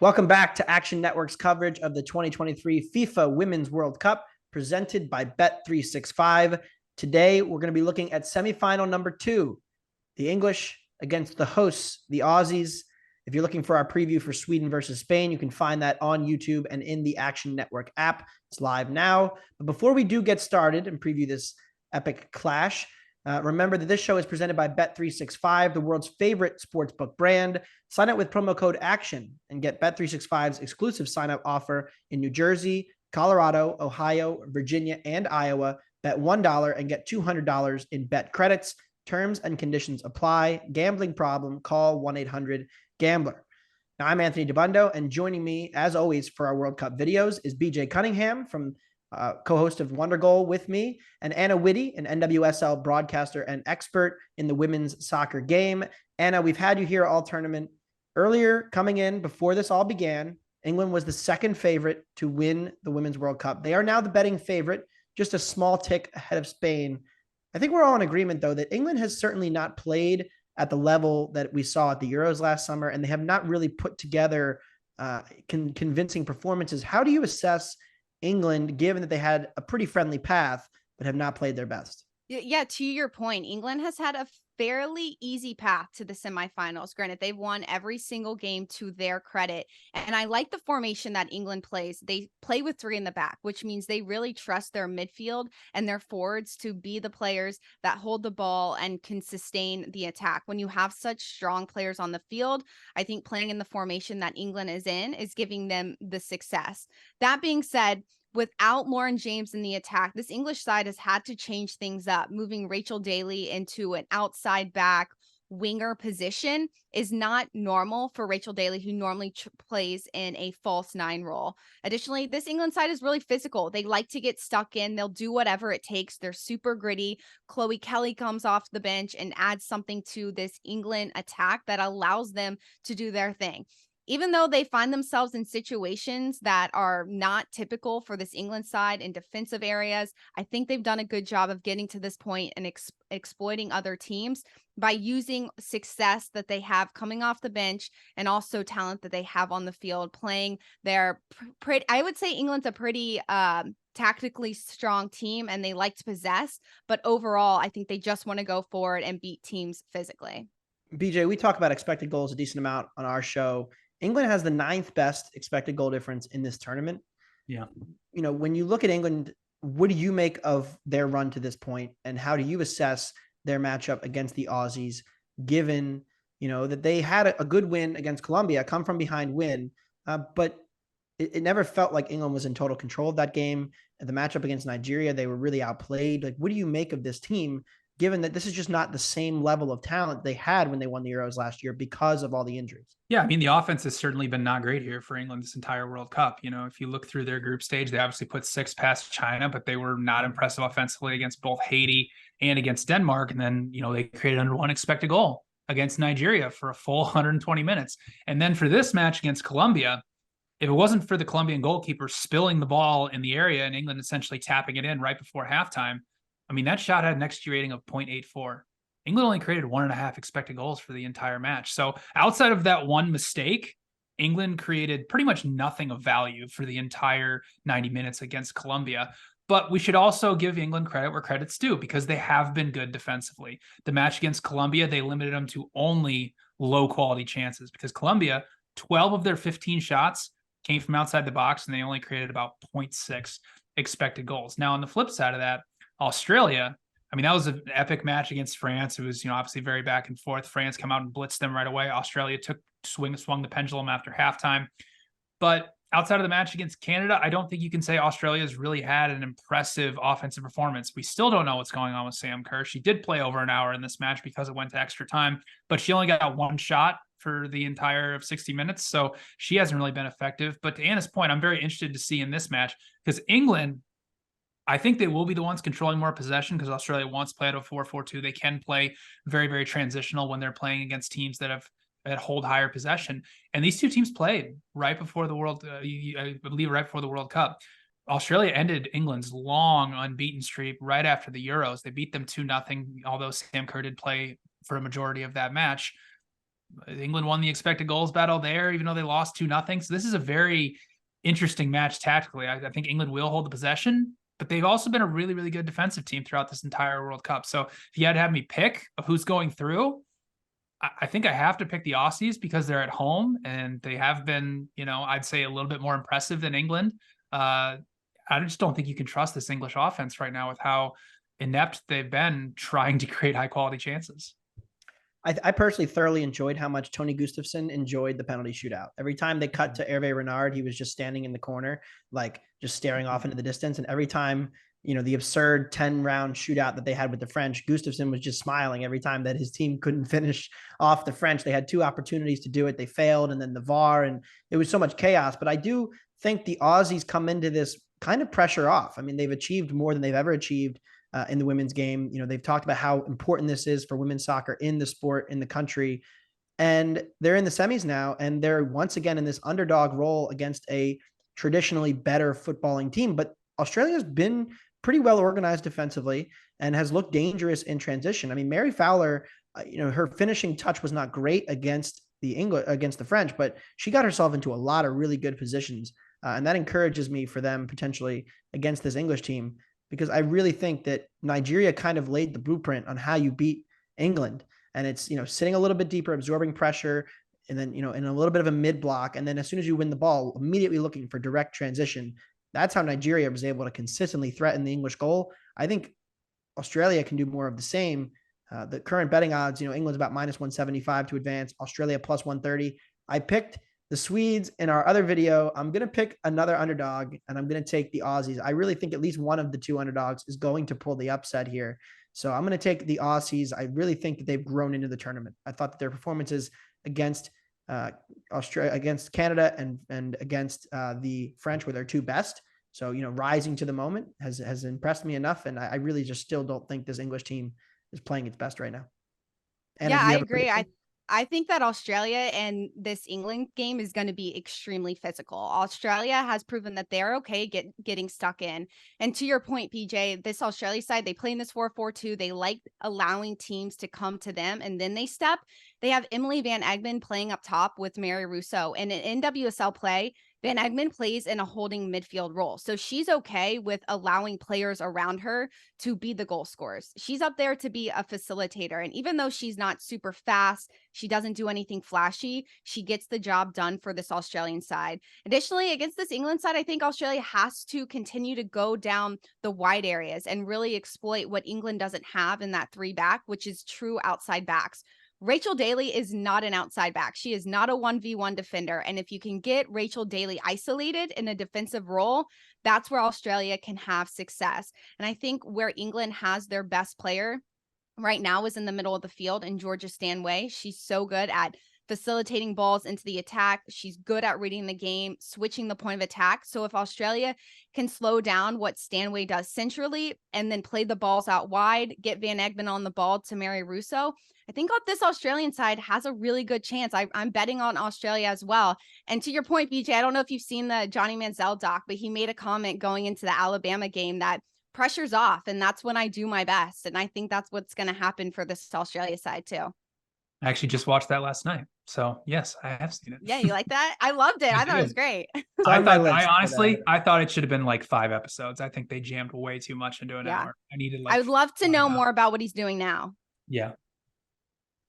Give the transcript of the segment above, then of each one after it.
Welcome back to Action Network's coverage of the 2023 FIFA Women's World Cup presented by Bet365. Today, we're going to be looking at semifinal number 2, the English against the hosts, the Aussies. If you're looking for our preview for Sweden versus Spain, you can find that on YouTube and in the Action Network app. It's live now. But before we do get started and preview this epic clash, remember that this show is presented by Bet365, the world's favorite sportsbook brand. Sign up with promo code ACTION and get Bet365's exclusive sign-up offer in New Jersey, Colorado, Ohio, Virginia, and Iowa. Bet $1 and get $200 in bet credits. Terms and conditions apply. Gambling problem? Call 1-800-GAMBLER. Now, I'm Anthony Dabundo, and joining me, as always, for our World Cup videos is BJ Cunningham, from co-host of Wonder Goal with me, and Anna Whitty, an NWSL broadcaster and expert in the women's soccer game. Anna, we've had you here all tournament. Earlier, coming in before this all began, England was the second favorite to win the Women's World Cup. They are now the betting favorite, just a small tick ahead of Spain. I think we're all in agreement, though, that England has certainly not played at the level that we saw at the Euros last summer, and they have not really put together convincing performances. How do you assess England, given that they had a pretty friendly path, but have not played their best? Yeah, to your point, England has had a fairly easy path to the semifinals. Granted, they've won every single game to their credit. And I like the formation that England plays. They play with 3 in the back, which means they really trust their midfield and their forwards to be the players that hold the ball and can sustain the attack. When you have such strong players on the field, I think playing in the formation that England is in is giving them the success. That being said, without Lauren James in the attack, this English side has had to change things up. Moving Rachel Daly into an outside back winger position is not normal for Rachel Daly, who normally plays in a false 9 role. Additionally, this England side is really physical. They like to get stuck in. They'll do whatever it takes. They're super gritty. Chloe Kelly comes off the bench and adds something to this England attack that allows them to do their thing. Even though they find themselves in situations that are not typical for this England side in defensive areas, I think they've done a good job of getting to this point and exploiting other teams by using success that they have coming off the bench and also talent that they have on the field playing. They're pretty, I would say England's a pretty tactically strong team, and they like to possess, but overall, I think they just want to go forward and beat teams physically. BJ, we talk about expected goals a decent amount on our show. England has the 9th best expected goal difference in this tournament. Yeah. You know, when you look at England, what do you make of their run to this point, and how do you assess their matchup against the Aussies, given, you know, that they had a good win against Colombia, come from behind win, but it never felt like England was in total control of that game. And the matchup against Nigeria, they were really outplayed. Like, what do you make of this team, given that this is just not the same level of talent they had when they won the Euros last year because of all the injuries? Yeah, I mean, the offense has certainly been not great here for England this entire World Cup. You know, if you look through their group stage, they obviously put 6 past China, but they were not impressive offensively against both Haiti and against Denmark. And then, you know, they created under 1 expected goal against Nigeria for a full 120 minutes. And then for this match against Colombia, if it wasn't for the Colombian goalkeeper spilling the ball in the area and England essentially tapping it in right before halftime, I mean, that shot had an XG rating of 0.84. England only created 1.5 expected goals for the entire match. So outside of that one mistake, England created pretty much nothing of value for the entire 90 minutes against Colombia. But we should also give England credit where credit's due, because they have been good defensively. The match against Colombia, they limited them to only low quality chances, because Colombia, 12 of their 15 shots came from outside the box, and they only created about 0.6 expected goals. Now, on the flip side of that, Australia, I mean, that was an epic match against France. It was, you know, obviously very back and forth. France come out and blitzed them right away. Australia swung the pendulum after halftime. But outside of the match against Canada, I don't think you can say Australia's really had an impressive offensive performance. We still don't know what's going on with Sam Kerr. She did play over an hour in this match because it went to extra time, but she only got 1 shot for the entire of 60 minutes. So she hasn't really been effective. But to Anna's point, I'm very interested to see in this match, because England, I think they will be the ones controlling more possession, because Australia wants to play out of 4-4-2. They can play very, very transitional when they're playing against teams that hold higher possession. And these two teams played right before the I believe right before the World Cup. Australia ended England's long unbeaten streak right after the Euros. They beat them 2-0, although Sam Kerr did play for a majority of that match. England won the expected goals battle there, even though they lost 2-0. So this is a very interesting match tactically. I think England will hold the possession, but they've also been a really, really good defensive team throughout this entire World Cup. So if you had to have me pick of who's going through, I think I have to pick the Aussies because they're at home and they have been, I'd say a little bit more impressive than England. I just don't think you can trust this English offense right now with how inept they've been trying to create high quality chances. I personally thoroughly enjoyed how much Tony Gustafsson enjoyed the penalty shootout. Every time they cut to Hervé Renard, he was just standing in the corner, like just staring off into the distance. And every time, the absurd 10-round shootout that they had with the French, Gustafsson was just smiling every time that his team couldn't finish off the French. They had 2 opportunities to do it. They failed, and then the VAR, and it was so much chaos. But I do think the Aussies come into this kind of pressure off. I mean, they've achieved more than they've ever achieved in the women's game. They've talked about how important this is for women's soccer in the sport, in the country. And they're in the semis now, and they're once again in this underdog role against a traditionally better footballing team. But Australia's been pretty well organized defensively and has looked dangerous in transition. I mean, Mary Fowler, her finishing touch was not great against the French, but she got herself into a lot of really good positions. And that encourages me for them potentially against this English team, because I really think that Nigeria kind of laid the blueprint on how you beat England. And it's, sitting a little bit deeper, absorbing pressure, and then, in a little bit of a mid block. And then as soon as you win the ball, immediately looking for direct transition. That's how Nigeria was able to consistently threaten the English goal. I think Australia can do more of the same. The current betting odds, England's about -175 to advance, Australia +130. I picked the Swedes in our other video. I'm going to pick another underdog, and I'm going to take the Aussies. I really think at least one of the 2 underdogs is going to pull the upset here. So I'm going to take the Aussies. I really think that they've grown into the tournament. I thought that their performances against Australia, against Canada, and against the French were their 2 best. So, rising to the moment has impressed me enough. And I really just still don't think this English team is playing its best right now. Anna, I agree. I think that Australia and this England game is going to be extremely physical. Australia has proven that they're okay getting stuck in. And to your point, PJ, this Australia side, they play in this 4-4-2. They like allowing teams to come to them, and then they step. They have Emily Van Egmond playing up top with Mary Russo. And in NWSL play, Van Egmond plays in a holding midfield role. So she's okay with allowing players around her to be the goal scorers. She's up there to be a facilitator. And even though she's not super fast, she doesn't do anything flashy, she gets the job done for this Australian side. Additionally, against this England side, I think Australia has to continue to go down the wide areas and really exploit what England doesn't have in that 3-back, which is true outside backs. Rachel Daly is not an outside back. She is not a 1v1 defender. And if you can get Rachel Daly isolated in a defensive role, that's where Australia can have success. And I think where England has their best player right now is in the middle of the field, and Georgia Stanway. She's so good at facilitating balls into the attack. She's good at reading the game, switching the point of attack. So if Australia can slow down what Stanway does centrally and then play the balls out wide, get Van Egmond on the ball to Mary Russo, I think this Australian side has a really good chance. I'm betting on Australia as well. And to your point, BJ, I don't know if you've seen the Johnny Manziel doc, but he made a comment going into the Alabama game that pressure's off, and that's when I do my best. And I think that's what's going to happen for this Australia side too. I actually just watched that last night. So yes, I have seen it. Yeah, you like that? I loved it. I thought it was great. I thought it should have been like 5 episodes. I think they jammed way too much into an hour. I would love to know more about what he's doing now. Yeah.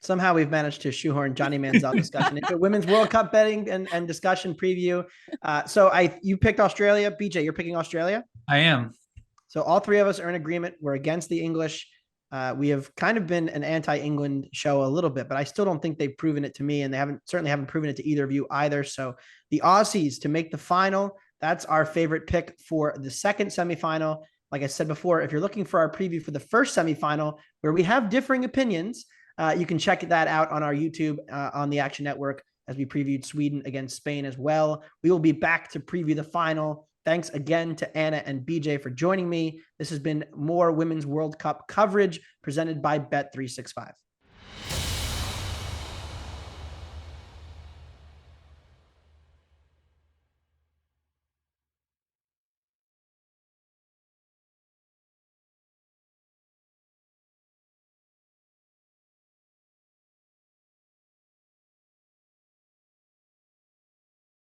Somehow we've managed to shoehorn Johnny Manziel discussion into Women's World Cup betting and discussion preview. You picked Australia. BJ, you're picking Australia? I am. So all 3 of us are in agreement. We're against the English. We have kind of been an anti-England show a little bit, but I still don't think they've proven it to me, and they certainly haven't proven it to either of you either. So the Aussies to make the final, that's our favorite pick for the second semifinal. Like I said before, if you're looking for our preview for the first semifinal, where we have differing opinions, you can check that out on our YouTube on the Action Network, as we previewed Sweden against Spain as well. We will be back to preview the final. Thanks again to Anna and BJ for joining me. This has been more Women's World Cup coverage presented by Bet365.